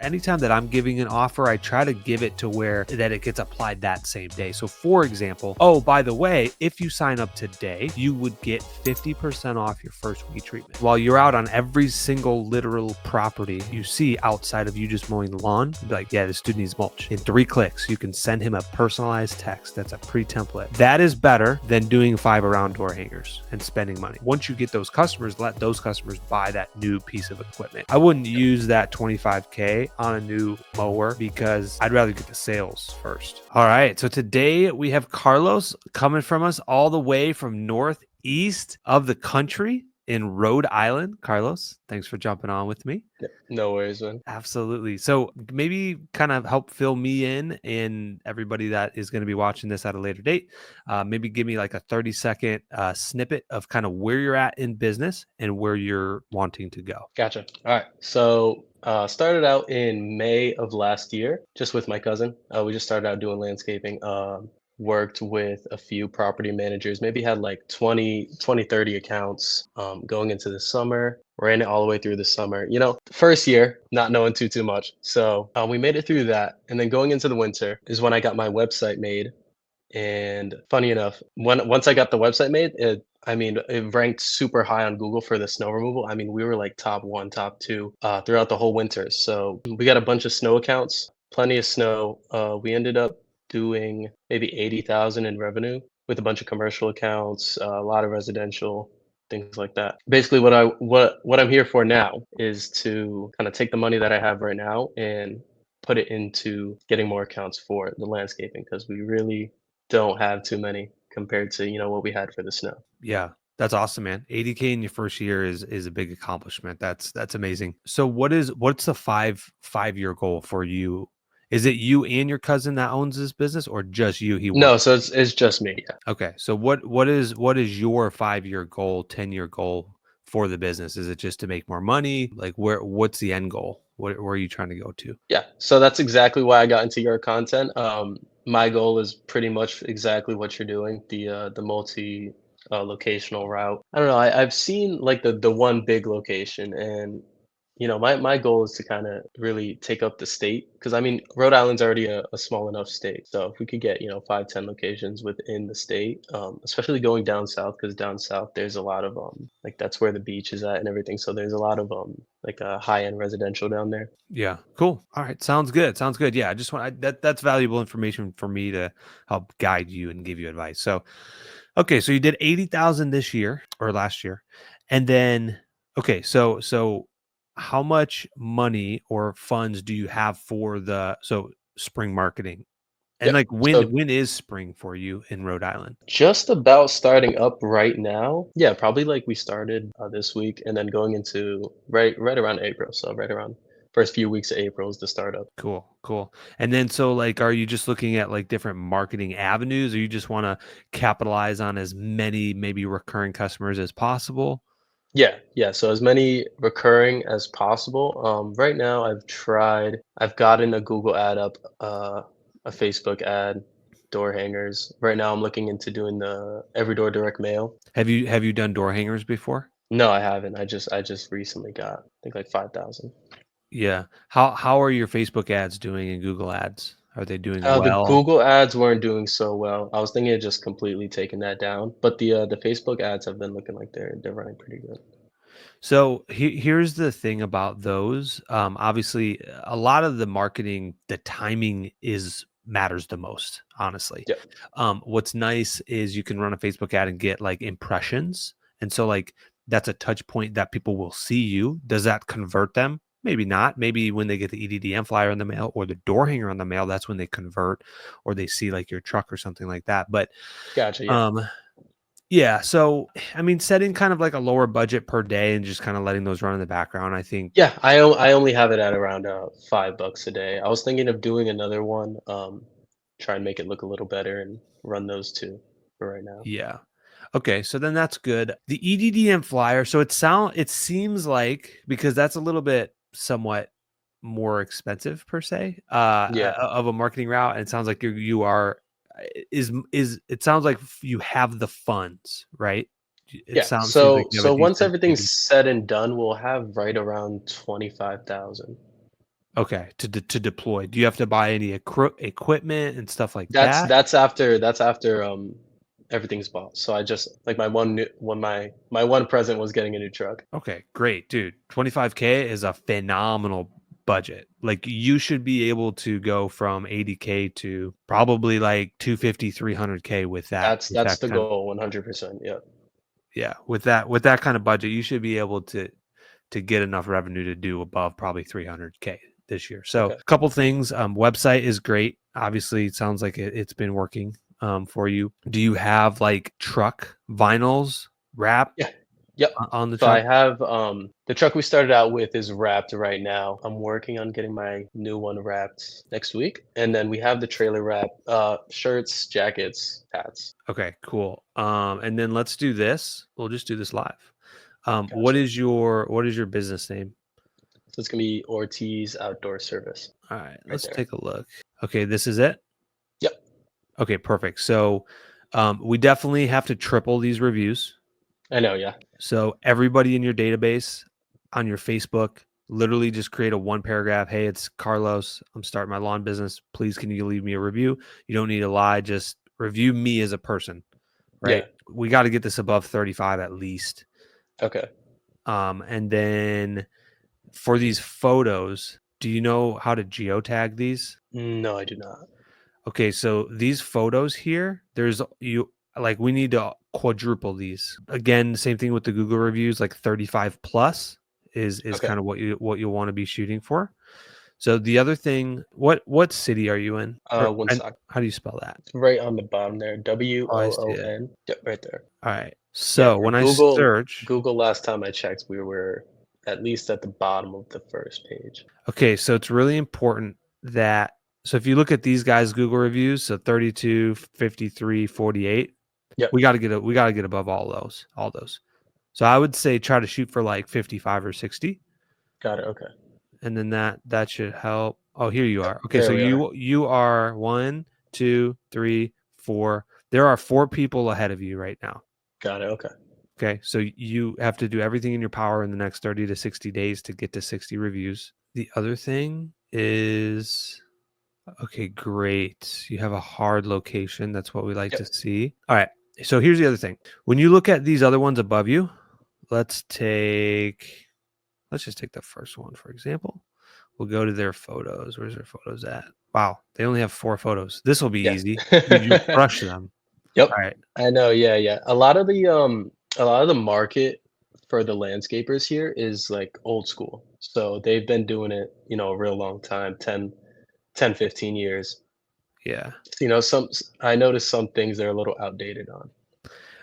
anytime that I'm giving an offer, I try to give it to where that it gets applied that same day. So for example, oh, by the way, if you sign up today, you would get 50% off your first week treatment. While you're out on every single literal property you see outside of you just mowing the lawn, be like, yeah, this dude needs mulch. In 3 clicks, you can send him a personalized text that's a pre-template. That is better than doing 5 around door hangers and spending money. Once you get those customers, let those customers buy that new piece of equipment. I wouldn't use that $25K on a new mower because I'd rather get the sales first. All right, so today we have Carlos coming from us all the way from northeast of the country in Rhode Island. Carlos, thanks for jumping on with me. No worries, man. Absolutely. So maybe kind of help fill me in and everybody that is going to be watching this at a later date. Maybe give me like a 30-second snippet of kind of where you're at in business and where you're wanting to go. Gotcha. All right. So started out in May of last year, just with my cousin. We just started out doing landscaping. Worked with a few property managers, maybe had like 20, 30 accounts going into the summer. Ran it all the way through the summer. You know, first year, not knowing too much. So we made it through that. And then going into the winter is when I got my website made. And funny enough, once I got the website made, it ranked super high on Google for the snow removal. I mean, we were like top 1, top 2 throughout the whole winter. So we got a bunch of snow accounts, plenty of snow. We ended up doing maybe 80,000 in revenue with a bunch of commercial accounts, a lot of residential, things like that. Basically, what I'm here for now is to kind of take the money that I have right now and put it into getting more accounts for the landscaping, because we really don't have too many compared to, you know, what we had for the snow. Yeah. That's awesome, man. 80K in your first year is a big accomplishment. That's amazing. So what's the five-year goal for you? Is it you and your cousin that owns this business, or just you? No, so it's just me. Yeah. Okay. So what is your 5-year goal, 10-year goal for the business? Is it just to make more money? Like what's the end goal? Where are you trying to go to? Yeah. So that's exactly why I got into your content. My goal is pretty much exactly what you're doing, the multi locational route. I don't know. I've seen like the one big location, and you know, my goal is to kind of really take up the state, because I mean, Rhode Island's already a small enough state. So if we could get, you know, 5, 10 locations within the state, especially going down south, because down south there's a lot of like that's where the beach is at and everything. So there's a lot of like a high-end residential down there. Yeah. Cool. All right. Sounds good. Sounds good. Yeah. I just want that's valuable information for me to help guide you and give you advice. So, okay. So you did 80,000 this year or last year. And then, okay. So how much money or funds do you have for spring marketing? And Yep. like So when is spring for you in Rhode Island? just about starting up right now. Yeah, probably like we started this week, and then going into right around April. So right around first few weeks of April is the startup. Cool, cool. And then so like are you just looking at like different marketing avenues, or you just want to capitalize on as many maybe recurring customers as possible? Yeah. So as many recurring as possible. Right now I've gotten a Google ad up, a Facebook ad, door hangers. Right now I'm looking into doing the every door direct mail. Have you done door hangers before? No, I haven't. I just recently got, I think, like 5,000. Yeah. How are your Facebook ads doing and Google ads? Are they doing The well? Google ads weren't doing so well. I was thinking of just completely taking that down, but the Facebook ads have been looking like they're running pretty good. So here's the thing about those. Obviously, a lot of the marketing, the timing is matters the most, honestly. Yeah. What's nice is you can run a Facebook ad and get like impressions. And so like that's a touch point that people will see you. Does that convert them? Maybe not. Maybe when they get the EDDM flyer in the mail or the door hanger on the mail, that's when they convert, or they see like your truck or something like that. But Gotcha. Yeah. um, yeah, so I mean, setting kind of like a lower budget per day and just kind of letting those run in the background, I think. Yeah, I only have it at around $5 a day. I was thinking of doing another one, try and make it look a little better and run those two for right now. Yeah. Okay, so then that's good. The EDDM flyer, so it seems like, because that's a little bit somewhat more expensive per se, Yeah. of a marketing route, and it sounds like you are is it sounds like you have the funds, right? It Yeah. seems like So you have a so once decent everything's said and done, we'll have right around 25,000. Okay, to deploy. Do you have to buy any equipment and stuff like That's that? that's after that's after everything's bought. So I just like my one present was getting a new truck. Okay, great, dude. 25K is a phenomenal budget. Like you should be able to go from 80K to probably like 250, 300K with That's that the kind of, goal, 100%. Yeah. yeah, with that kind of budget, you should be able to get enough revenue to do above probably 300K this year. So Okay. a couple things. Website is great. Obviously, it sounds like it's been working for you. Do you have like truck vinyls wrapped Yeah. Yep. on the So I truck? have the truck we started out with is wrapped right now. I'm working on getting my new one wrapped next week. And then we have the trailer wrap, shirts, jackets, hats. Okay, cool. And then let's do this. We'll just do this live. Gotcha. What is your business name? So it's gonna be Ortiz Outdoor Service All right, right let's there. take a look. Okay, this is it. Yep. Okay, perfect. So, we definitely have to triple these reviews. I know, yeah. So everybody in your database, on your Facebook, literally just create a one paragraph. Hey, it's Carlos. I'm starting my lawn business. Please, can you leave me a review? You don't need to lie. Just review me as a person, right? Yeah. We got to get this above 35 at least. Okay. And then for these photos, do you know how to geotag these? No, I do not. Okay, so these photos here, there's you like we need to quadruple these. Again, same thing with the Google reviews, like 35 plus is Okay. kind of what you want to be shooting for. So the other thing, what city are you in? Or and Woonsock. how do you spell that? It's right on the bottom there. Oh, I see it. WOON. Yep, right there. All right. Yeah, So for when I Google, search, Google last time I checked, we were at least at the bottom of the first page. okay, so it's really important that so if you look at these guys' Google reviews, so 32, 53, 48, Yep. we gotta get above all those. So I would say try to shoot for like 55 or 60, Got it. Okay. and then that should help. Oh, here you Yep. are. Okay, so There we are. you are 1, 2, 3, 4. There are 4 people ahead of you right now. Got it. Okay. Okay, so you have to do everything in your power in the next 30 to 60 days to get to 60 reviews. The other thing is okay, great. You have a hard location. That's what we like to Yep. see. All right. So here's the other thing. When you look at these other ones above you, let's just take the first one, for example. We'll go to their photos. Where's their photos at? Wow, they only have 4 photos. This will be Yeah. easy. Dude, you crush them. Yep. All right. I know. Yeah. Yeah. A lot of the market for the landscapers here is like old school. So they've been doing it, a real long time, 15 years. Yeah. I noticed some things they're a little outdated on.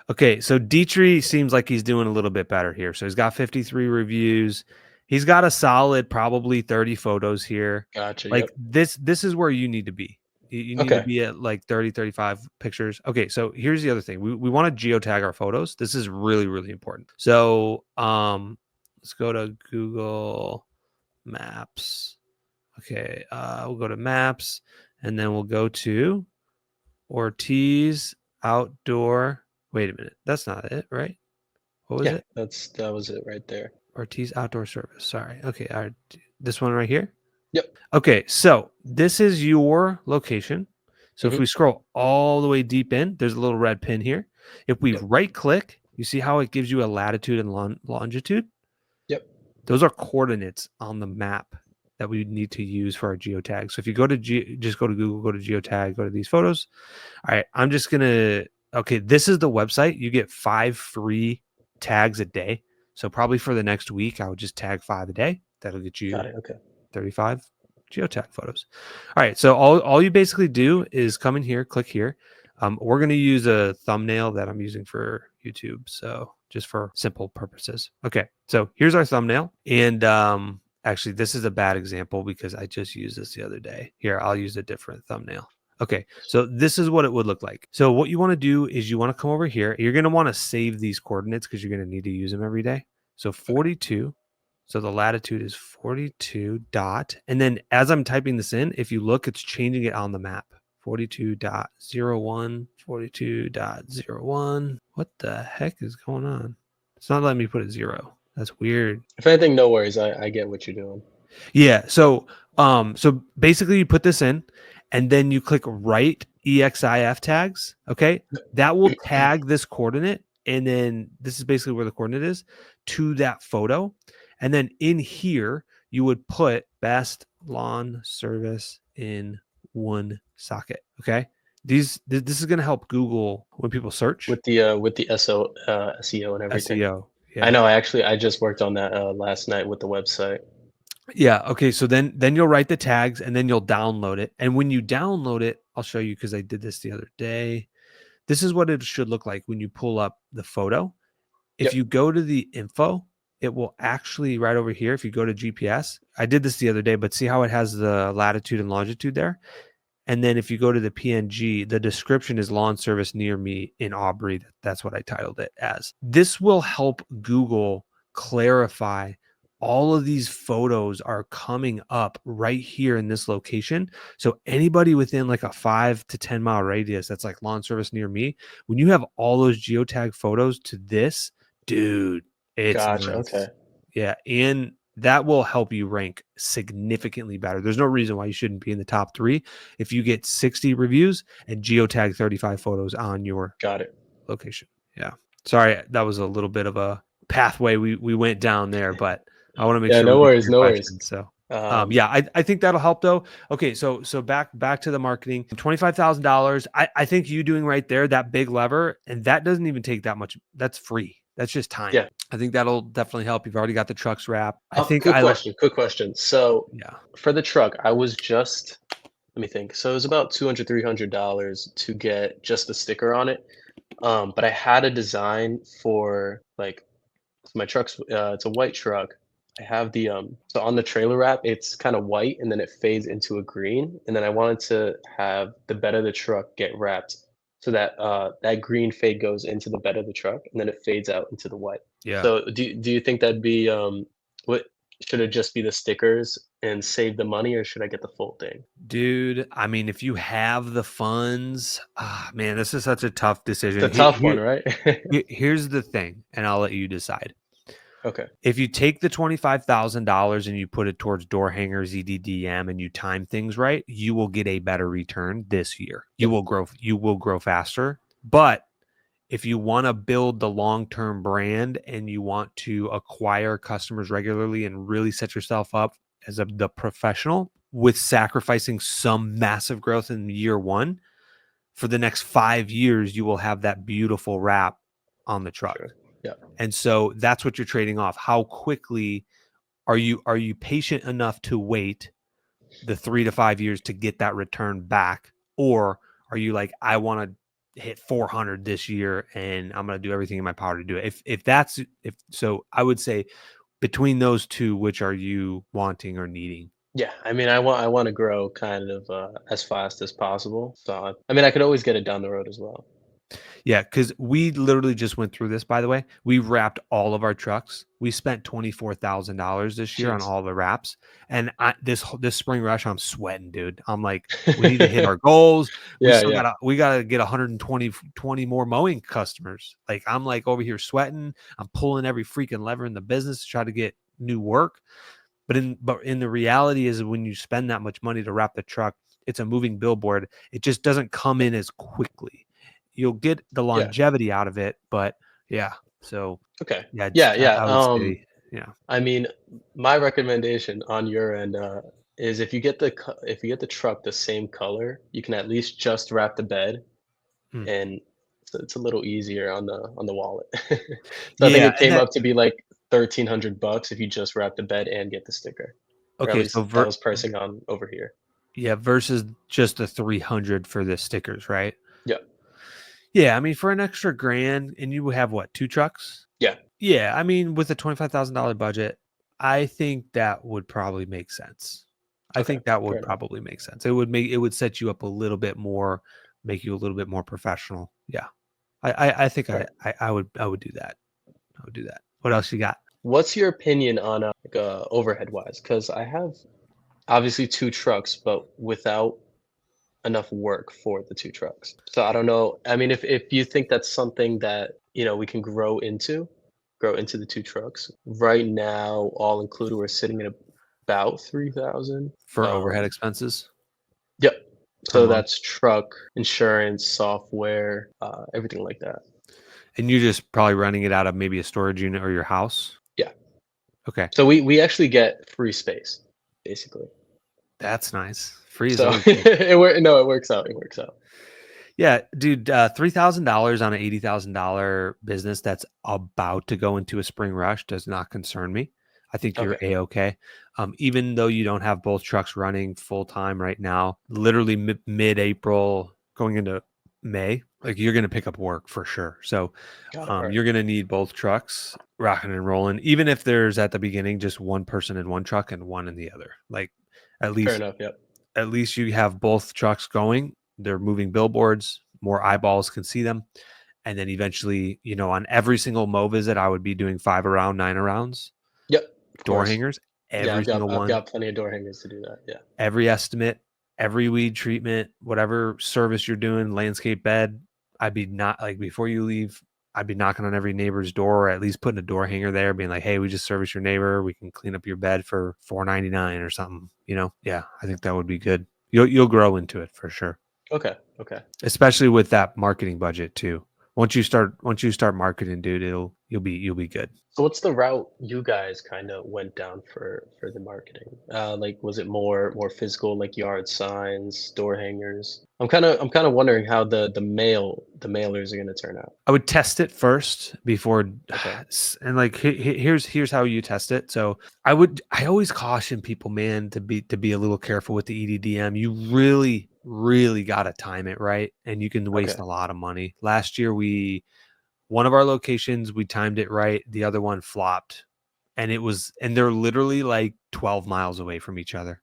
Okay, so Dietrich seems like he's doing a little bit better here. So he's got 53 reviews. He's got a solid probably 30 photos here. Gotcha. Like Yep. this is where you need to be. You need to Okay. be at like 30, 35 pictures. Okay, so here's the other thing. We want to geotag our photos. This is really, really important. So let's go to Google Maps. Okay, we'll go to Maps and then we'll go to Ortiz Outdoor. Wait a minute. That's not it, right? What was Yeah. it? That was it right there. Ortiz Outdoor Service. Sorry. Okay. All right. This one right here. Yep. Okay. So this is your location. So if Hmm. we scroll all the way deep in, there's a little red pin here. If we Yep. right click, you see how it gives you a latitude and longitude? Yep. Those are coordinates on the map that we need to use for our geotag. So if you go to just go to Google, go to geotag, go to these photos. All right, I'm just gonna. Okay, this is the website. You get 5 free tags a day. So probably for the next week, I would just tag 5 a day. That'll get Got you it. Okay. 35 geotag photos. All right, so all you basically do is come in here, click here. We're going to use a thumbnail that I'm using for YouTube, so just for simple purposes. Okay, so here's our thumbnail, and actually, this is a bad example because I just used this the other day. Here, I'll use a different thumbnail. Okay, so this is what it would look like. So what you want to do is you want to come over here. You're going to want to save these coordinates because you're going to need to use them every day. So 42. So the latitude is 42 dot. And then as I'm typing this in, if you look, it's changing it on the map. 42.01, 42.01. What the heck is going on? It's not letting me put a 0. That's weird. If anything, no worries. I get what you're doing. Yeah. So basically you put this in and then you click write EXIF tags. Okay. That will tag this coordinate. And then this is basically where the coordinate is to that photo. And then in here, you would put best lawn service in one socket. Okay. This is going to help Google when people search With the SEO and everything. SEO. I Yeah. know, I just worked on that, last night with the website. Yeah. Okay. So then you'll write the tags and then you'll download it. And when you download it, I'll show you because I did this the other day. This is what it should look like when you pull up the photo. If Yep, you go to the info, it will actually right over here. If you go to GPS, I did this the other day, but see how it has the latitude and longitude there? And then if you go to the PNG, the description is lawn service near me in Aubrey. That's what I titled it as. This will help Google clarify all of these photos are coming up right here in this location. So anybody within like a 5 to 10 mile radius that's like lawn service near me, when you have all those geotag photos to this, dude, it's gotcha, okay. nice. Yeah. And that will help you rank significantly better. There's no reason why you shouldn't be in the top 3 if you get 60 reviews and geotag 35 photos on your Got it. location. Yeah. Sorry, that was a little bit of a pathway we went down there, but I want to make Yeah, sure we no get to worries, your no worries. question. So Um, yeah, I think that'll help though. Okay, so back to the marketing. $25,000. I think you doing right there, that big lever, and that doesn't even take that much. That's free. That's just time. yeah. I think that'll definitely help. You've already got the trucks wrapped. I think Quick question. So yeah. for the truck, I was just let me think. So it was about 200, $300 to get just the sticker on it. But I had a design for like my truck's it's a white truck. I have the so on the trailer wrap, it's kind of white and then it fades into a green. And then I wanted to have the bed of the truck get wrapped so that that green fade goes into the bed of the truck and then it fades out into the white. Yeah. So do you think that'd be what should it just be the stickers and save the money or should I get the full thing? Dude, I mean, if you have the funds, man, this is such a tough It's a decision. tough one, right? Here's the thing, and I'll let you decide. Okay. If you take the $25,000 and you put it towards door hangers, EDDM, and you time things right, you will get a better return this year. You Yep. will grow. You will grow faster. But if you want to build the long-term brand and you want to acquire customers regularly and really set yourself up as the professional with sacrificing some massive growth in year 1, for the next 5 years, you will have that beautiful wrap on the truck. Sure. Yeah. And so that's what you're trading off. How quickly are you patient enough to wait the 3 to 5 years to get that return back? Or are you like, I want to hit 400 this year and I'm going to do everything in my power to do it? If so, I would say between those two, which are you wanting or needing? Yeah, I mean, I want to grow kind of as fast as possible. So I mean, I could always get it down the road as well. Yeah, because we literally just went through this, by the way. We wrapped all of our trucks. We spent $24,000 this year on Jeez. all the wraps. And this spring rush, I'm sweating, dude. I'm like, we need to hit our goals. We Yeah, still yeah, we gotta get 120 more mowing customers. Like I'm like over here sweating. I'm pulling every freaking lever in the business to try to get new work. But in the reality is when you spend that much money to wrap the truck, it's a moving billboard. It just doesn't come in as quickly. You'll get the yeah. longevity out of it, but yeah. So Okay. yeah, Yeah, yeah. I would say yeah. I mean, my recommendation on your end is if you get the truck the same color, you can at least just wrap the bed, Mm. and it's a little easier on the wallet. So I think Yeah, it and came that up to be like $1,300 if you just wrap the bed and get the sticker, or at okay, so least that was pricing on over here. yeah, versus just the 300 for the stickers, right? Yeah, Yeah, I mean for an extra grand and you have what, 2 trucks? yeah. Yeah, I mean with a $25,000 budget, I think that would probably make sense. I Okay, think that fair would enough. probably make sense. It would set you up a little bit more, make you a little bit more professional. Yeah. I think All right. I would do that. I would do that. What else you got? What's your opinion on like overhead wise? Because I have obviously two trucks, but without enough work for the two trucks. So I don't know. I mean, if you think that's something that we can grow into the two trucks. Right now, all included, we're sitting at about 3,000. for overhead expenses Yep. per So month. that's truck, insurance, software, everything like that. And you're just probably running it out of maybe a storage unit or your house. Yeah. Okay. So we actually get free space, basically. That's nice. Free is So always good. it works out. It works out. Yeah, dude, $3,000 on an $80,000 business that's about to go into a spring rush does not concern me. I think you're Okay. a-okay. Even though you don't have both trucks running full time right now, literally mid-April going into May, like you're going to pick up work for sure. So Got it. All right. you're going to need both trucks rocking and rolling, even if there's at the beginning just one person in one truck and one in the other. Like at Fair least enough. Yep. at least you have both trucks going. They're moving billboards, more eyeballs can see them. And then eventually, on every single Mo visit, I would be doing 5 around, 9 arounds, Yep. Of door course. hangers, Yeah, every single I've one, got plenty of door hangers to do that. Yeah. every estimate, every weed treatment, whatever service you're doing, landscape bed. I'd be not like before you leave, I'd be knocking on every neighbor's door, or at least putting a door hanger there, being like, "Hey, we just service your neighbor. We can clean up your bed for $4.99 or something." Yeah, I think that would be good. You'll grow into it for sure, Okay. Okay. especially with that marketing budget too. Once you start marketing, dude, you'll be good. So what's the route you guys kind of went down for the marketing? Like, was it more physical, like yard signs, door hangers? I'm kind of wondering how the mailers are going to turn out. I would test it first before, Okay. and like here's how you test it. So I always caution people, man, to be a little careful with the EDDM. You really got to time it right, and you can waste Okay. a lot of money. Last year, one of our locations we timed it right, the other one flopped, and they're literally like 12 miles away from each other.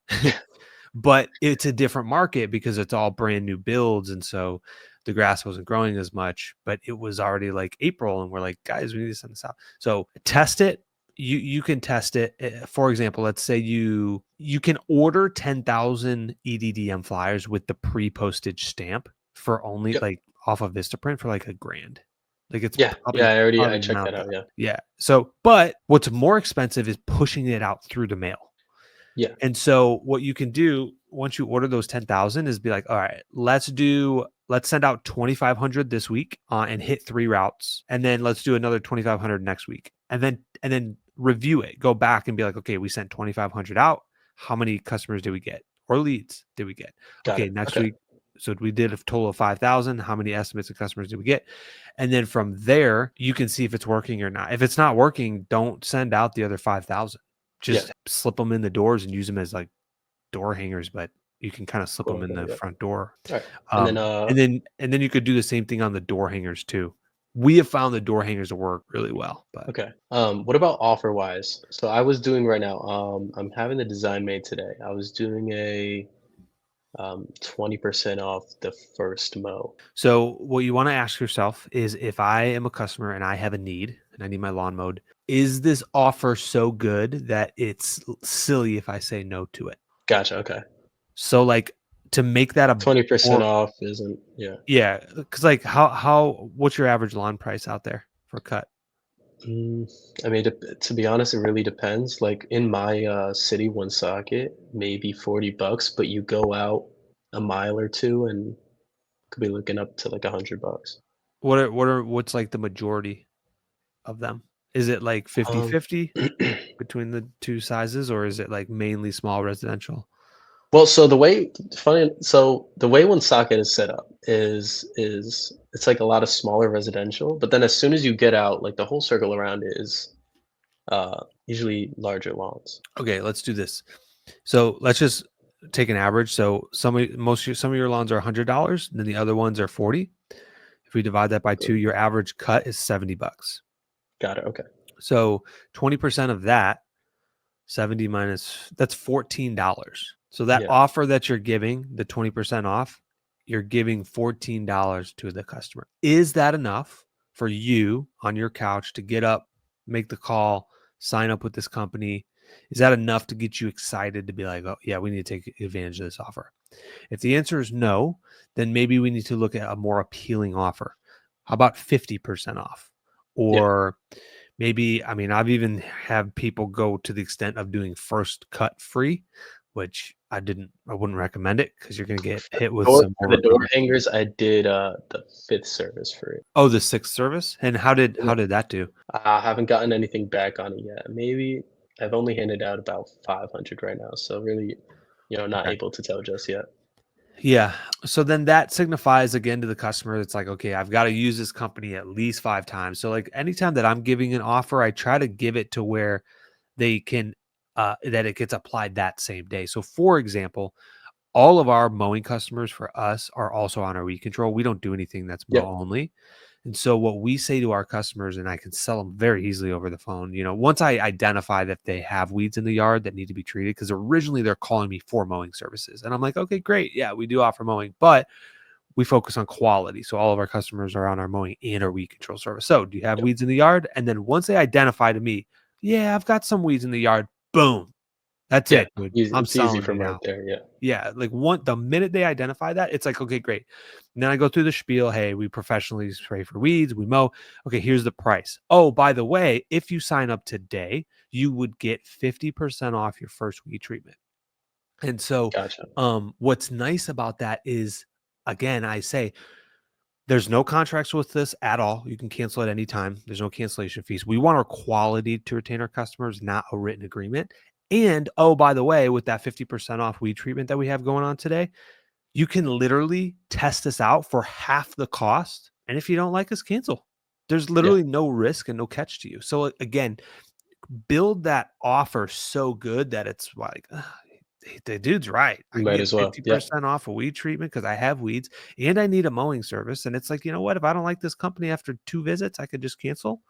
But it's a different market because it's all brand new builds, and so the grass wasn't growing as much, but it was already like April, and we're like, guys, we need to send this out. So test it. You can test it. For example, let's say you can order 10,000 EDDM flyers with the pre-postage stamp for only Yep. like off of Vistaprint for like $1,000. Like it's Yeah. probably Yeah. I probably checked not that that. out. Yeah. Yeah. So, but what's more expensive is pushing it out through the mail. Yeah. And so what you can do once you order those 10,000 is be like, all right, let's send out 2,500 this week and hit 3 routes. And then let's do another 2,500 next week. And then review it, go back and be like, okay, we sent 2,500 out. How many customers did we get or leads did we get? Got Okay, it. next Okay. week. So we did a total of 5,000. How many estimates of customers did we get? And then from there, you can see if it's working or not. If it's not working, don't send out the other 5,000. Yeah. Just slip them in the doors and use them as like door hangers, but you can kind of slip them Cool. in Cool. the Yep. front door. All right. And then Um, and then you could do the same thing on the door hangers too. We have found the door hangers to work really well, but okay. What about offer wise? So I was doing right now. I'm having the design made today. I was doing a 20% off the first mow. so what you want to ask yourself is if I am a customer and I have a need and I need my lawn mowed, is this offer so good that it's silly if I say no to it? Gotcha. Okay. So like to make that a 20% more off isn't, yeah. yeah, because like how what's your average lawn price out there for a cut? Mm, I mean, to be honest, it really depends. Like in my city, one socket, maybe $40, but you go out a mile or two and could be looking up to like $100. What's like the majority of them? Is it like fifty Um, fifty between the two sizes, or is it like mainly small residential? well, so the way one socket is set up is it's like a lot of smaller residential, but then as soon as you get out, like the whole circle around it is usually larger lawns. Okay, let's do this. So let's just take an average. So some of your lawns are $100, and then the other ones are 40. If we divide that by two, your average cut is $70. Got it. Okay. So 20% of that, 70 minus, that's $14. So that Yeah. offer that you're giving, the 20% off, you're giving $14 to the customer. Is that enough for you on your couch to get up, make the call, sign up with this company? Is that enough to get you excited to be like, oh, yeah, we need to take advantage of this offer? If the answer is no, then maybe we need to look at a more appealing offer. How about 50% off? Yeah. Or Maybe, I mean, I've even had people go to the extent of doing first cut free, which I wouldn't recommend it because you're going to get hit with some For the door overcharge. hangers, I did the fifth service for it. Oh, the sixth service? And how did that do? I haven't gotten anything back on it yet. Maybe I've only handed out about 500 right now, so really, not Okay. able to tell just yet. Yeah. So then that signifies again to the customer, it's like, okay, I've got to use this company at least 5 times. So like anytime that I'm giving an offer, I try to give it to where they can that it gets applied that same day. So for example, all of our mowing customers for us are also on our weed control. We don't do anything that's mow Yep. only. And so what we say to our customers, and I can sell them very easily over the phone, once I identify that they have weeds in the yard that need to be treated, because originally they're calling me for mowing services. And I'm like, okay, great. Yeah, we do offer mowing, but we focus on quality. So all of our customers are on our mowing and our weed control service. So do you have Yep. weeds in the yard? And then once they identify to me, yeah, I've got some weeds in the yard. Boom. That's Yeah. it, dude. I'm It's easy selling you from right now. there. Yeah. Yeah, like the minute they identify that, it's like, okay, great. And then I go through the spiel. Hey, we professionally spray for weeds, we mow. Okay, here's the price. Oh, by the way, if you sign up today, you would get 50% off your first weed treatment. And so, Gotcha. what's nice about that is, again, I say there's no contracts with this at all. You can cancel at any time. There's no cancellation fees. We want our quality to retain our customers, not a written agreement. And oh, by the way, with that 50% off weed treatment that we have going on today, you can literally test this out for half the cost. And if you don't like us, cancel. There's Yeah. literally no risk and no catch to you. So again, build that offer so good that it's like, the dude's right. I can Might get as well. Yep. 50% off a weed treatment because I have weeds and I need a mowing service. And it's like, you know what? If I don't like this company after 2 visits, I could just cancel.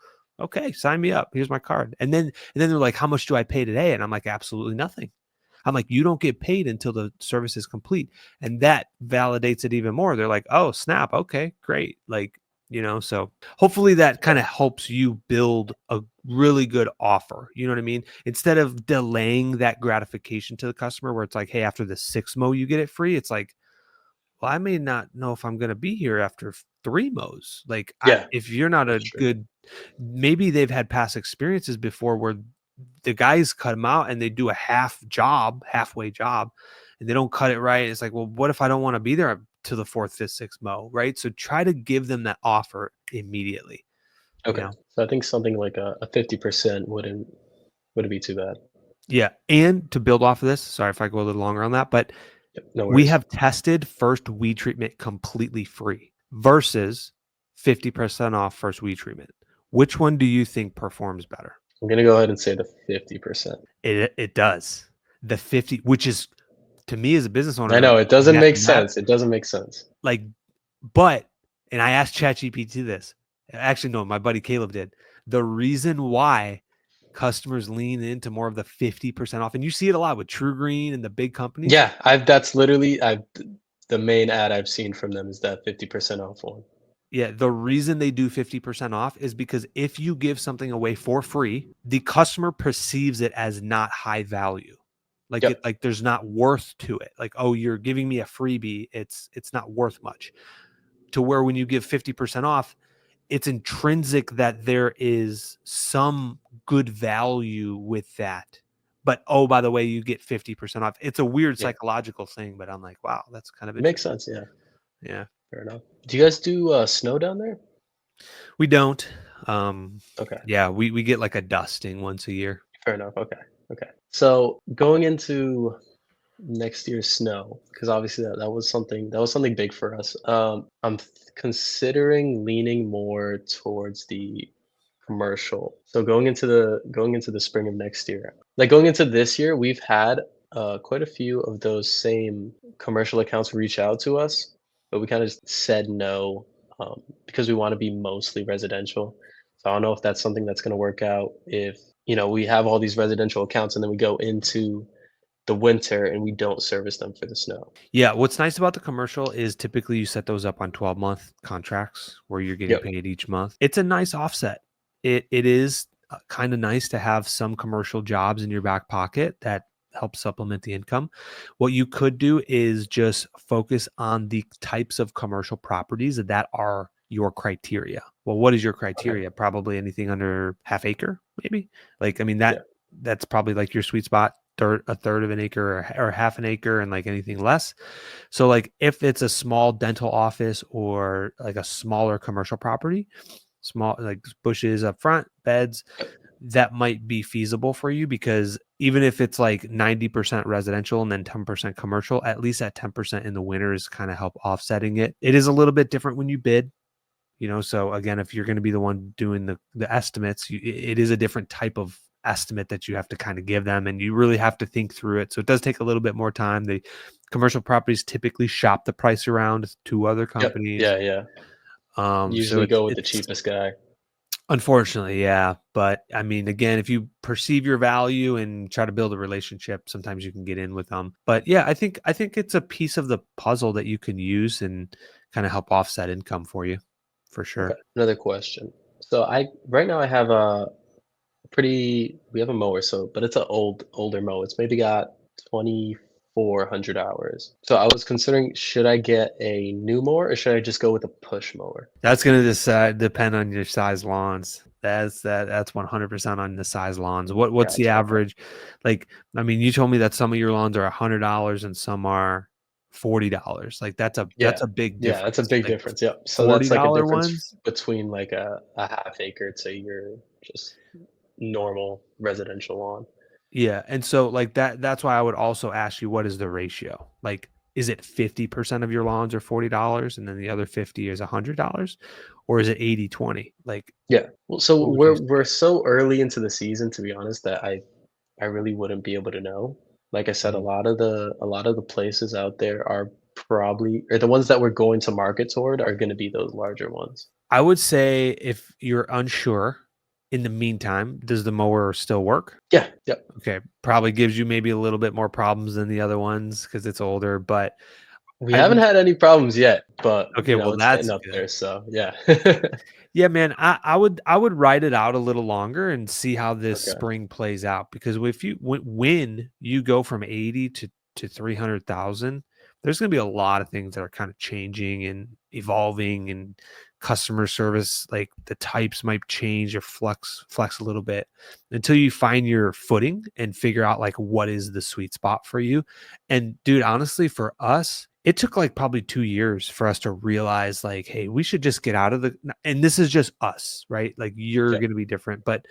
Okay, sign me up. Here's my card. And then they're like, how much do I pay today? And I'm like, absolutely nothing. I'm like, you don't get paid until the service is complete. And that validates it even more. They're like, oh, snap. Okay, great. Like, so hopefully that kind of helps you build a really good offer. You know what I mean? Instead of delaying that gratification to the customer where it's like, hey, after the 6 mow, you get it free. It's like, well, I may not know if I'm going to be here after 3 mows. Like, Yeah. if you're not a That's true. good, maybe they've had past experiences before where the guys cut them out and they do a halfway job, and they don't cut it right. It's like, well, what if I don't want to be there to the fourth, fifth, sixth mow, right? So try to give them that offer immediately. You Okay. know, So I think something like a 50% wouldn't be too bad. yeah. And to build off of this, sorry if I go a little longer on that, but Yep. No we worries. have tested first weed treatment completely free versus 50% off first weed treatment. Which one do you think performs better? I'm gonna go ahead and say the 50%. It does. The 50, which is to me as a business owner, I like know it doesn't make mathematic, sense. It doesn't make sense. like, but, and I asked ChatGPT this. Actually, no, my buddy Caleb did. The reason why customers lean into more of the 50% off, and you see it a lot with True Green and the big companies. Yeah, that's literally the main ad I've seen from them is that 50% off one. Yeah, the reason they do 50% off is because if you give something away for free, the customer perceives it as not high value. Yep. Like there's not worth to it. Like, oh, you're giving me a freebie, it's not worth much. To where when you give 50% off, it's intrinsic that there is some good value with that. But oh, by the way, you get 50% off. It's a weird Yeah. psychological thing, but I'm like, wow, that's kind of It makes interesting. sense. Yeah. Yeah. Fair enough. Do you guys do snow down there? We don't. Um, Okay. yeah, we get like a dusting once a year. Fair enough. Okay. Okay. So going into next year's snow, because obviously that was something big for us. Considering leaning more towards the commercial. So going into the spring of next year, like going into this year, we've had quite a few of those same commercial accounts reach out to us, but we kind of just said no because we want to be mostly residential. So I don't know if that's something that's going to work out if we have all these residential accounts and then we go into the winter and we don't service them for the snow. Yeah, what's nice about the commercial is typically you set those up on 12-month contracts where you're getting Yep. paid each month. It's a nice offset. It is kind of nice to have some commercial jobs in your back pocket that help supplement the income. What you could do is just focus on the types of commercial properties that are your criteria. Well, what is your criteria? Probably anything under half acre, maybe. Like, I mean, Yeah. that's probably like your sweet spot, a third of an acre or half an acre, and like anything less. So like if it's a small dental office or like a smaller commercial property, small like bushes up front, beds, Yep. that might be feasible for you because even if it's like 90% residential and then 10% commercial, at least that 10% in the winter is kind of help offsetting it. It is a little bit different when you bid, so again, if you're going to be the one doing the estimates, it is a different type of estimate that you have to kind of give them, and you really have to think through it. So it does take a little bit more time. The commercial properties typically shop the price around to other Yep. companies. Yeah, yeah. So Usually it's go with the it's cheapest guy. unfortunately, yeah. But I mean, again, if you perceive your value and try to build a relationship, sometimes you can get in with them. But yeah, I think it's a piece of the puzzle that you can use and kind of help offset income for you, for Okay. sure. Another question. So I right now I have a pretty we have a mower, so but it's an older mower. It's maybe got 2,400 hours. So I was considering, should I get a new mower or should I just go with a push mower? That's gonna depend on your size lawns. That's 100% on the size lawns. What's the Gotcha. Okay. average? Like, I mean, you told me that some of your lawns are $100 and some are $40. Like that's Yeah. a big Yeah, that's a difference. big Like difference. Yep. So forty that's like a dollar difference ones. between like a half acre to your just normal residential lawn. Yeah, and so like that's why I would also ask you what is the ratio? Like, is it 50% of your lawns are $40 and then the other 50 is $100? Or is it 80/20? Like, Yeah. Well, so what would you we're say? so early into the season, to be honest, that I really wouldn't be able to know. Like I said, Mhm. a lot of the places out there are probably, or the ones that we're going to market toward are going to be those larger ones. I would say if you're unsure, in the meantime, does the mower still work? Yeah. Yep. Okay, probably gives you maybe a little bit more problems than the other ones because it's older, but We I haven't would had any problems yet, but okay, well, it's getting that's up good. there. So yeah. Yeah, man, I would ride it out a little longer and see how this Okay. spring plays out because if you when you go from 80 to 300,000, there's going to be a lot of things that are kind of changing and evolving and customer service like the types might change or flex a little bit until you find your footing and figure out like what is the sweet spot for you. And dude, honestly, for us, it took like probably 2 years for us to realize like, hey, we should just get out of the and this is just us, right? Like you're Yeah. going to be different, but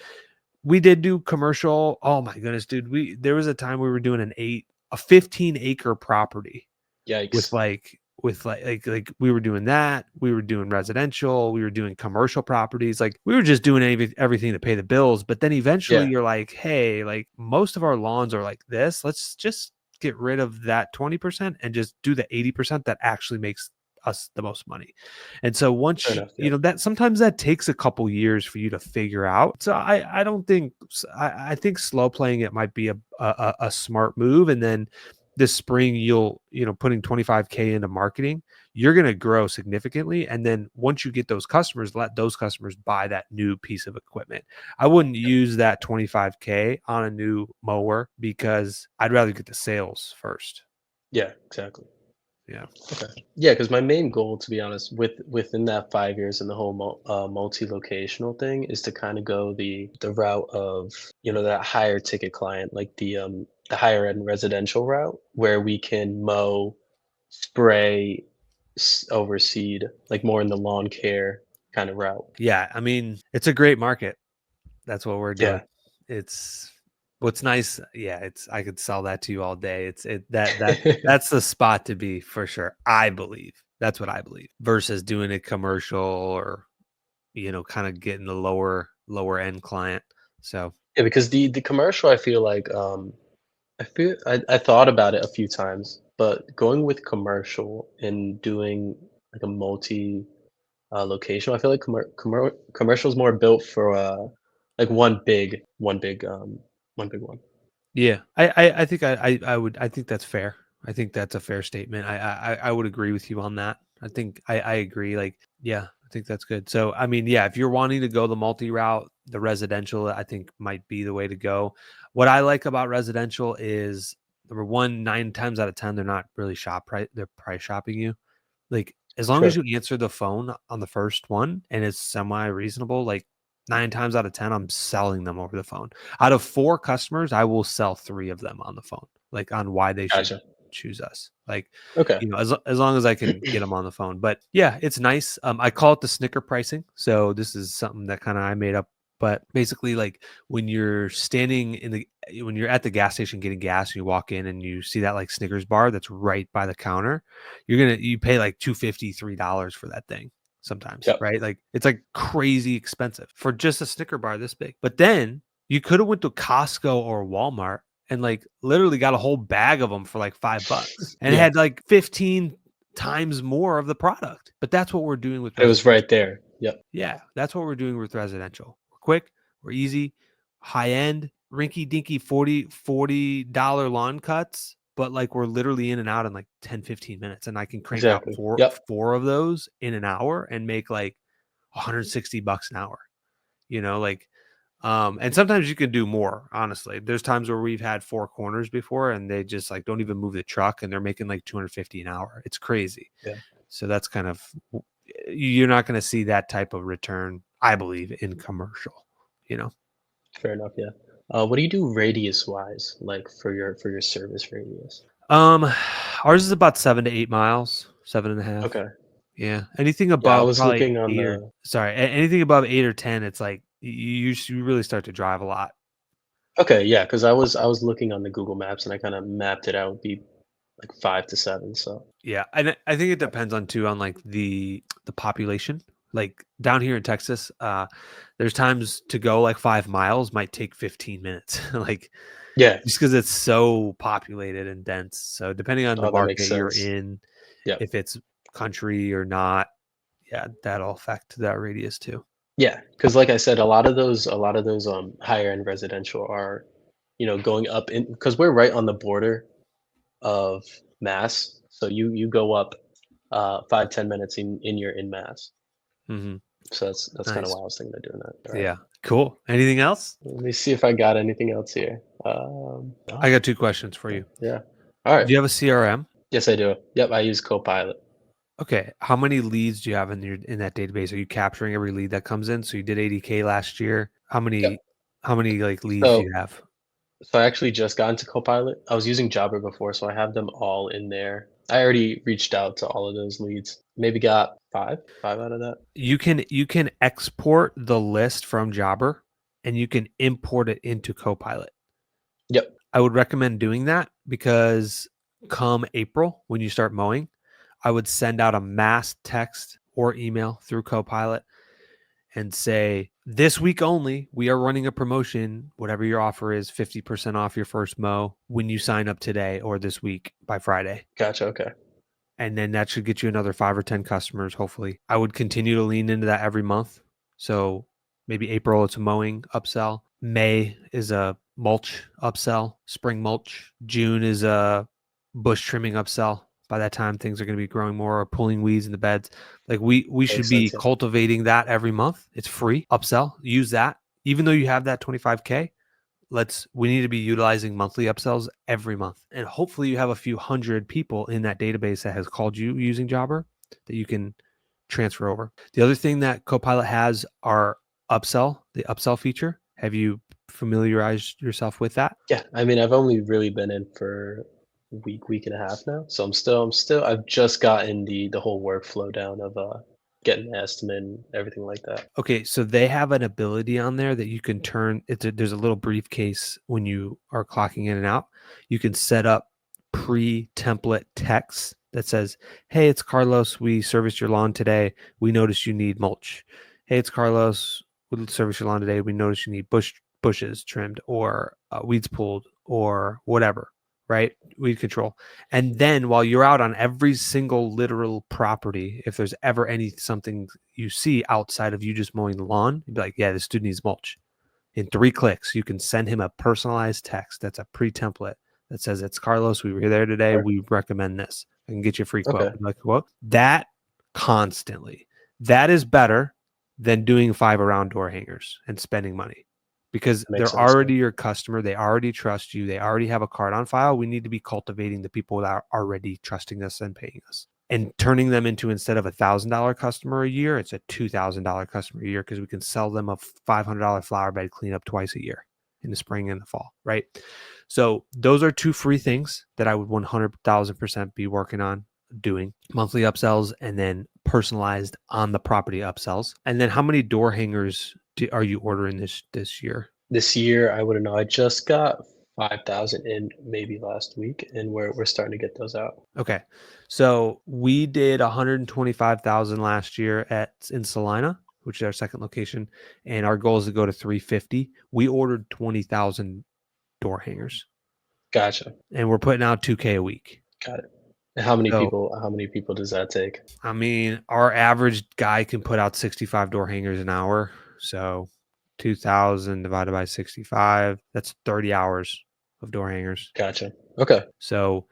we did do commercial. Oh my goodness, dude. There was a time we were doing a 15-acre property with Yikes. like we were doing that. We were doing residential, we were doing commercial properties. Like we were just doing everything to pay the bills. But then eventually Yeah. you're like, hey, like most of our lawns are like this. Let's just get rid of that 20% and just do the 80% that actually makes us the most money. And so Fair once enough. Yep. that sometimes that takes a couple years for you to figure out. So I don't think I think slow playing it might be a smart move. And then this spring you'll putting 25K into marketing, you're going to grow significantly, and then once you get those customers, let those customers buy that new piece of equipment. I wouldn't use that 25K on a new mower because I'd rather get the sales first. Yeah. Exactly. Yeah. Okay. Yeah, because my main goal, to be honest, within that 5 years and the whole multi-locational thing, is to kind of go the route of that higher ticket client, like the higher end residential route, where we can mow, spray, overseed, like more in the lawn care kind of route. Yeah, I mean, it's a great market. That's what we're doing. Yeah. It's what's nice. Yeah, it's I could sell that to you all day. That's the spot to be for sure. I believe. That's what I believe. Versus doing a commercial or kind of getting the lower end client. So Yeah, because the commercial, I feel like I thought about it a few times, but going with commercial and doing like a multi location, I feel like commercial is more built for like one big one. yeah, I think I think that's fair. I think that's a fair statement. I would agree with you on that. I agree. Like, yeah, I think that's good. So, I mean, yeah, if you're wanting to go the multi route, the residential, I think might be the way to go. What I like about residential is number one, 9 times out of 10, they're not really they're price shopping you. Like as long as Sure. you answer the phone on the first one and it's semi-reasonable, like 9 times out of 10, I'm selling them over the phone. Out of 4 customers, I will sell 3 of them on the phone, like on why they should Gotcha. choose us. Like, Okay. as long as I can get them on the phone. But yeah, it's nice. I call it the Snicker pricing. So this is something that kind of I made up. But basically, like when you're standing when you're at the gas station getting gas, and you walk in and you see that like Snickers bar that's right by the counter, you pay like $2.50, $3 for that thing sometimes, Yep. right? Like it's like crazy expensive for just a Snicker bar this big. But then you could have went to Costco or Walmart and like literally got a whole bag of them for like $5 and it Yeah. had like 15 times more of the product. But that's what we're doing with It was residential. right there. Yep. Yeah, that's what we're doing with residential. We're quick, we're easy, high end, rinky dinky $40 lawn cuts, but like we're literally in and out in like 10, 15 minutes. And I can crank out Exactly. four Yep. four of those in an hour and make like $160 an hour, like and sometimes you can do more, honestly. There's times where we've had 4 corners before and they just like don't even move the truck and they're making like 250 an hour. It's crazy. Yeah. So that's kind of you're not going to see that type of return, I believe, in commercial, you know. Fair enough. Yeah. What do you do radius wise, like for your service radius? Um ours is about 7 to 8 miles, 7.5. Okay. Yeah. Anything Yeah, I above was probably looking on 8 or the sorry, anything above 8 or 10, it's like you really start to drive a lot. Okay, yeah, because I was looking on the Google Maps and I kind of mapped it out. It'd be like 5 to 7. So Yeah, and I think it depends on like the population. Like down here in Texas, there's times to go like 5 miles might take 15 minutes, like yeah. just because it's so populated and dense. So depending on the Oh, that makes market you're sense. in, Yeah. if it's country or not, yeah, that'll affect that radius too. Yeah, because like I said, a lot of those higher end residential are, going up in because we're right on the border of Mass. So you go up 5, 10 minutes in you're in Mass. Hmm. So that's kind of Nice. why I was thinking of doing that. All right. Yeah. Cool. Anything else? Let me see if I got anything else here. I No. got 2 questions for you. Yeah. All right. Do you have a CRM? Yes, I do. Yep, I use Copilot. Okay. How many leads do you have in that database? Are you capturing every lead that comes in? So you did 80K last year. How Yep. many like leads do So you have? so I actually just got into Copilot. I was using Jabber before, so I have them all in there. I already reached out to all of those leads. Maybe got five out of that. You can export the list from Jobber and you can import it into Copilot. Yep. I would recommend doing that because come April, when you start mowing, I would send out a mass text or email through Copilot and say, this week only, we are running a promotion. Whatever your offer is, 50% off your first mow when you sign up today or this week by Friday. Gotcha. Okay. And then that should get you another 5 or 10 customers, hopefully. I would continue to lean into that every month. So maybe April, it's a mowing upsell. May is a mulch upsell, spring mulch. June is a bush trimming upsell. By that time, things are going to be growing more or pulling weeds in the beds. Like we should Makes be sense. Yeah. cultivating that every month. It's free. Upsell. Use that. Even though you have that 25K, we need to be utilizing monthly upsells every month. And hopefully you have a few hundred people in that database that has called you using Jobber that you can transfer over. The other thing that Copilot has are the upsell feature. Have you familiarized yourself with that? Yeah. I mean, I've only really been in for a week and a half now. So I've just gotten the whole workflow down of getting the estimate and everything like that. Okay, so they have an ability on there that you can turn. There's a little briefcase when you are clocking in and out. You can set up pre-template text that says, "Hey, it's Carlos. We serviced your lawn today. We noticed you need mulch. Hey, it's Carlos. We serviced your lawn today. We noticed you need bushes trimmed or weeds pulled or whatever." Right? Weed control. And then while you're out on every single literal property, if there's ever something you see outside of you just mowing the lawn, you'd be like, yeah, this dude needs mulch. In 3 clicks, you can send him a personalized text that's a pre-template that says, it's Carlos. We were there today. Perfect. We recommend this. I can get you a free quote. Okay. Like, quote that constantly. That is better than doing 5 around door hangers and spending money because That makes they're sense. Yeah. already your customer. They already trust you. They already have a card on file. We need to be cultivating the people that are already trusting us and paying us. and turning them into, instead of $1,000 customer a year, it's a $2,000 customer a year, because we can sell them a $500 flower bed cleanup twice a year, in the spring and the fall, right? So those are 2 free things that I would 100,000% be working on doing: monthly upsells and then personalized on the property upsells. And then how many door hangers are you ordering this year? This year, I wouldn't know. I just got 5,000 in maybe last week, and we're starting to get those out. Okay. So we did 125,000 last year in Salina, which is our second location, and our goal is to go to 350. We ordered 20,000 door hangers, Gotcha. and we're putting out 2K a week. Got it. And how many So, people? How many people does that take? I mean, our average guy can put out 65 door hangers an hour. So 2,000 divided by 65, that's 30 hours of door hangers. Gotcha. Okay. So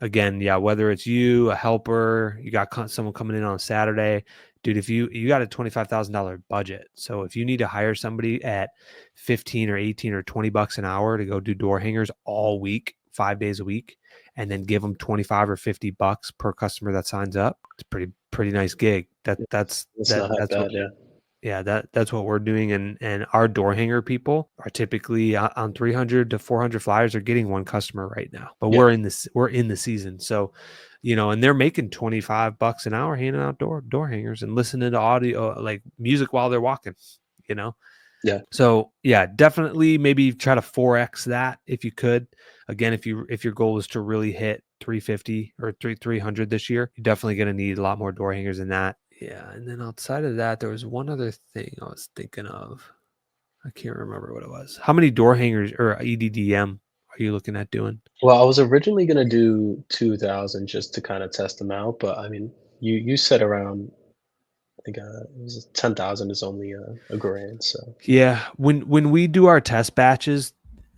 again, yeah, whether it's you, a helper, you got someone coming in on a Saturday, dude, if you got a $25,000 budget. So if you need to hire somebody at 15 or 18 or 20 bucks an hour to go do door hangers all week, 5 days a week, and then give them 25 or 50 bucks per customer that signs up, it's pretty nice gig. That's It's not half that's what, bad. Yeah. yeah, that's what we're doing. And our door hanger people are typically on 300 to 400 flyers are getting one customer right now. But Yeah. we're in the season. So, and they're making 25 bucks an hour handing out door hangers and listening to audio, like music while they're walking, you know? Yeah. So yeah, definitely maybe try to 4x that if you could. Again, if your goal is to really hit 350 or 300 this year, you're definitely going to need a lot more door hangers than that. Yeah, and then outside of that, there was one other thing I was thinking of. I can't remember what it was. How many door hangers or EDDM are you looking at doing? Well, I was originally gonna do 2,000 just to kind of test them out, but I mean, you said around, I think it was 10,000 is only a grand. So Yeah, when we do our test batches,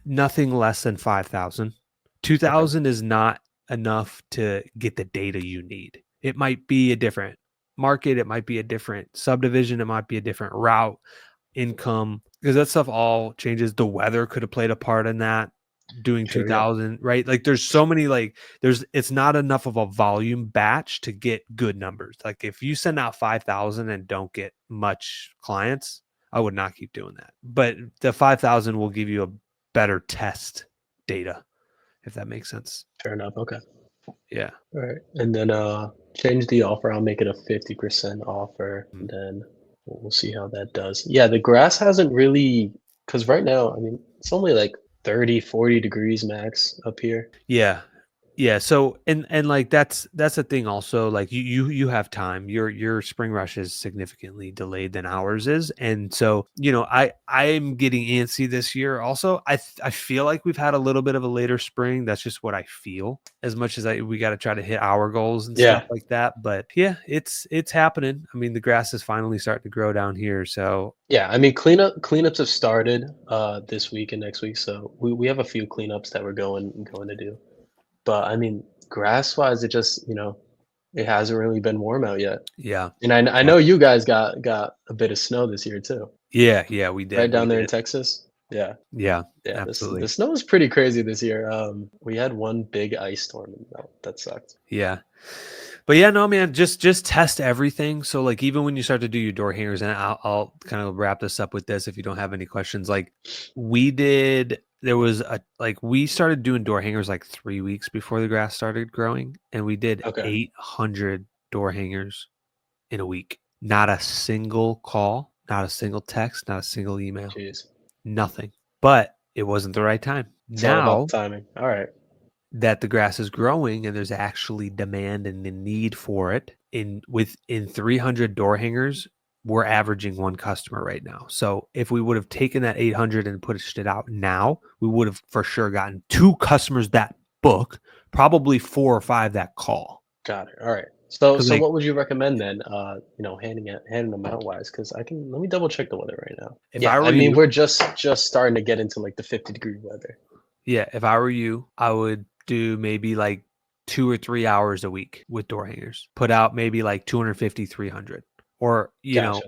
nothing less than 5,000. okay. 2,000 is not enough to get the data you need. It might be a different market, it might be a different subdivision, it might be a different route, income, because that stuff all changes. The weather could have played a part in that. Doing Sure. Yeah. 2,000, right? Like there's so many, like it's not enough of a volume batch to get good numbers. Like if you send out 5,000 and don't get much clients, I would not keep doing that. But the 5,000 will give you a better test data, if that makes sense. Fair enough. Okay. Yeah. All right. And then change the offer. I'll make it a 50% offer, Mm. and then we'll see how that does. Yeah, the grass hasn't really, because right now, I mean, it's only like 30, 40 degrees max up here. Yeah. Yeah. So and like that's the thing also. Like you have time. Your spring rush is significantly delayed than ours is. And so, I'm getting antsy this year also. I feel like we've had a little bit of a later spring. That's just what I feel, as much as we got to try to hit our goals and stuff Yeah. like that. But yeah, it's happening. I mean, the grass is finally starting to grow down here. So Yeah, I mean, cleanups have started this week and next week, so we have a few cleanups that we're going to do. But I mean, grass wise, it just it hasn't really been warm out yet. yeah. And I Yeah. know you guys got a bit of snow this year too, Yeah. Yeah, we right did. We down there in did. Texas. Yeah, Yeah, yeah. The absolutely. snow was pretty crazy this year. We had one big ice storm, and that sucked. Yeah. But yeah, no, man, just test everything. So like even when you start to do your door hangers, and I'll kind of wrap this up with this if you don't have any questions. Like we started doing door hangers like 3 weeks before the grass started growing, and we did Okay, 800 door hangers in a week. Not a single call, not a single text, not a single email, jeez, nothing. But it wasn't the right time. it's all about Now the timing. All right, that the grass is growing and there's actually demand and the need for it, in 300 door hangers, we're averaging one customer right now. So if we would have taken that 800 and pushed it out now, we would have for sure gotten 2 customers that book, probably 4 or 5 that call. got it. All right. So Because like what would you recommend then? Handing them out wise, because let me double check the weather right now. if Yeah, I I were mean you, we're just starting to get into like the 50-degree weather. yeah, if I were you, I would do maybe like 2 or 3 hours a week with door hangers. Put out maybe like 250, 300, or Gotcha.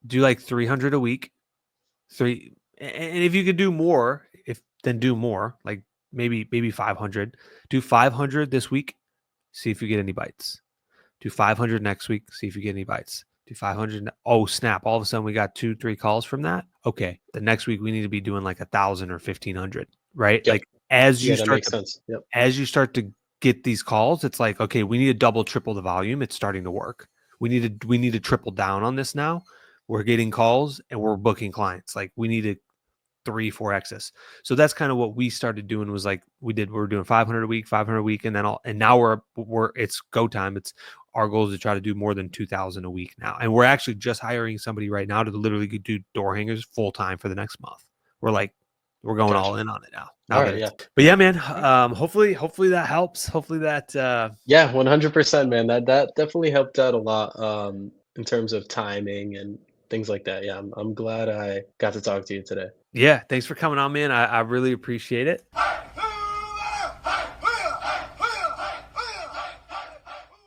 do like 300 a week. And if you could do more, then do more, like maybe 500. Do 500 this week. See if you get any bites. Do 500 next week. See if you get any bites. Do 500. Oh, snap. All of a sudden we got 2-3 calls from that. Okay. The next week we need to be doing like 1,000 or 1,500, right? Yep. Like as Yeah, you that start makes to sense. Yep. get these calls, it's like, okay, we need to double, triple the volume. It's starting to work. We need to triple down on this now. We're getting calls and we're booking clients. Like we need to 3-4x's. So that's kind of what we started doing was like we were doing 500 a week, 500 a week, and then now we're it's go time. It's our goal is to try to do more than 2,000 a week now, and we're actually just hiring somebody right now to literally do door hangers full time for the next month. We're going all Gotcha. in on it now. All That right. it's, Yeah. but yeah, man. Hopefully that helps. Hopefully that Yeah, 100%, man. That definitely helped out a lot in terms of timing and things like that. Yeah, I'm glad I got to talk to you today. yeah. Thanks for coming on, man. I really appreciate it.